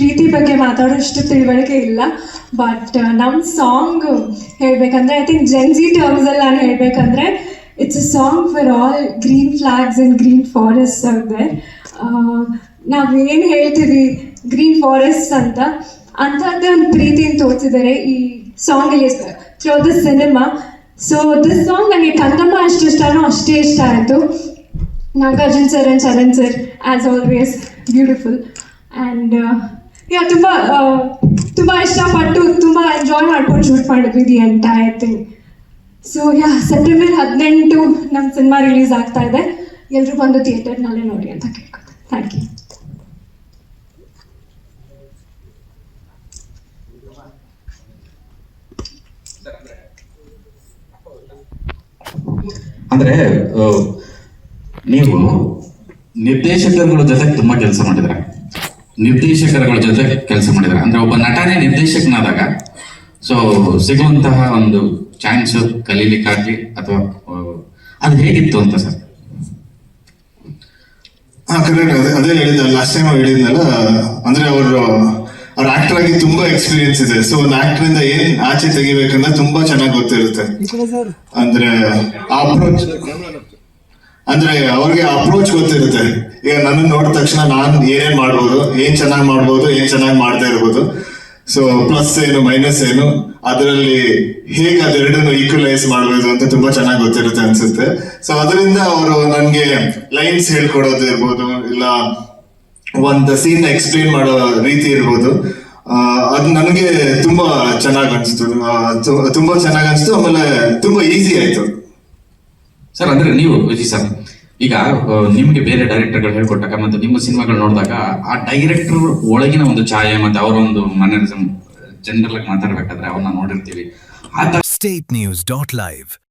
ಪ್ರೀತಿ ಬಗ್ಗೆ ಮಾತಾಡೋಷ್ಟು ತಿಳುವಳಿಕೆ ಇಲ್ಲ. ಬಟ್ ನಮ್ಮ ಸಾಂಗ್ ಹೇಳಬೇಕಂದ್ರೆ ಐ ಥಿಂಕ್ ಜೆನ್ಸಿ ಟರ್ಮ್ಸಲ್ಲಿ ನಾನು ಹೇಳಬೇಕಂದ್ರೆ it's a song for all green flags and green forest ಇದೆ. ನಾವೇನು ಹೇಳ್ತೀವಿ ಗ್ರೀನ್ ಫಾರೆಸ್ಟ್ ಅಂತ ಅಂಥದ್ದೇ ಒಂದು ಪ್ರೀತಿಯನ್ನು ತೋರಿಸಿದ್ದಾರೆ ಈ ಸಾಂಗಲ್ಲಿ through the cinema. So this song ನನಗೆ ಕಂದಮ್ಮ ಅಷ್ಟು ಇಷ್ಟನೋ ಅಷ್ಟೇ ಇಷ್ಟ ಆಯಿತು. Nagarjun sir and Charan sir as always beautiful and ತುಂಬ ಇಷ್ಟಪಟ್ಟು ತುಂಬ ಎಂಜಾಯ್ ಮಾಡ್ಕೊಂಡು ಶೂಟ್ ಮಾಡಿದ್ವಿ the entire thing. So September 18 ನಮ್ಮ ಸಿನಿಮಾ ರಿಲೀಸ್ ಆಗ್ತಾ ಇದೆ. ಎಲ್ಲರೂ ಬಂದು ಥಿಯೇಟರ್ನಲ್ಲೇ ನೋಡಿ ಅಂತ ಕೇಳ್ಕೊತೀನಿ. Thank you. ಅಂದ್ರೆ ನೀವು ನಿರ್ದೇಶಕರುಗಳ ಜೊತೆ ತುಂಬಾ ಕೆಲಸ ಮಾಡಿದ್ರೆ ಅಂದ್ರೆ ಒಬ್ಬ ನಟನೇ ನಿರ್ದೇಶಕನಾದಾಗ ಸೊ ಸಿಗುವಂತಹ ಒಂದು ಚಾನ್ಸ್ ಕಲೀಲಿಕ್ಕಾಗ್ಲಿ ಅಥವಾ ಅದು ಹೇಗಿತ್ತು ಅಂತ ಸರ್? ಕರೆಕ್ಟ್. ಅದೇ ಹೇಳಿದ ಲಾಸ್ಟ್ ಟೈಮ್ ಹೇಳಿದ್ನಲ್ಲ, ಅಂದ್ರೆ ಅವ್ರ ಆಕ್ಟರ್ ಆಗಿ ತುಂಬಾ ಎಕ್ಸ್ಪೀರಿಯನ್ಸ್ ಇದೆ. ಸೊ ಒಂದು ಆಕ್ಟರ್ ಇಂದ ಏನ್ ಆಚೆ ತೆಗಿಬೇಕಂದ್ರೆ ತುಂಬಾ ಚೆನ್ನಾಗಿ ಗೊತ್ತಿರುತ್ತೆ. ಅಂದ್ರೆ ಅಪ್ರೋಚ್ ಅವ್ರಿಗೆ ಅಪ್ರೋಚ್ ಗೊತ್ತಿರುತ್ತೆ. ಈಗ ನನ್ನ ನೋಡಿದ ತಕ್ಷಣ ನಾನ್ ಏನೇನ್ ಮಾಡ್ಬೋದು, ಏನ್ ಚೆನ್ನಾಗಿ ಮಾಡ್ತಾ ಇರ್ಬೋದು. ಸೊ ಪ್ಲಸ್ ಏನು ಮೈನಸ್ ಏನು, ಅದರಲ್ಲಿ ಹೇಗೆ ಅದೆರಡನ್ನು ಈಕ್ವಲೈಸ್ ಮಾಡ್ಬೋದು ಅಂತ ತುಂಬಾ ಚೆನ್ನಾಗಿ ಗೊತ್ತಿರುತ್ತೆ ಅನ್ಸುತ್ತೆ. ಸೊ ಅದರಿಂದ ಅವರು ನನ್ಗೆ ಲೈನ್ಸ್ ಹೇಳ್ಕೊಡೋದು ಇರ್ಬೋದು, ಇಲ್ಲ ಒಂದು ಸೀನ್ ಎಕ್ಸ್ಪ್ಲೇನ್ ಮಾಡೋ ರೀತಿ ಇರ್ಬೋದು, ಅದು ನನಗೆ ತುಂಬಾ ಚೆನ್ನಾಗಿ ಅನ್ಸ್ತು. ಆಮೇಲೆ ತುಂಬಾ ಈಸಿ ಆಯ್ತು ಸರ್. ಅಂದ್ರೆ ನೀವು ವಿಜಯ್ ಸರ್, ಈಗ ನಿಮ್ಗೆ ಬೇರೆ ಡೈರೆಕ್ಟರ್ಗಳು ಹೇಳ್ಕೊಟ್ಟಾಗ ಮತ್ತೆ ನಿಮ್ಮ ಸಿನಿಮಾಗಳು ನೋಡಿದಾಗ ಆ ಡೈರೆಕ್ಟರ್ ಒಳಗಿನ ಒಂದು ಛಾಯೆ ಮತ್ತೆ ಅವರ ಒಂದು ಮನರಿಸಮ್ ಜನರಲ್ ಆಗಿ ಮಾತಾಡ್ಬೇಕಾದ್ರೆ ಅವನ್ನ ನೋಡಿರ್ತೀವಿ. State News.live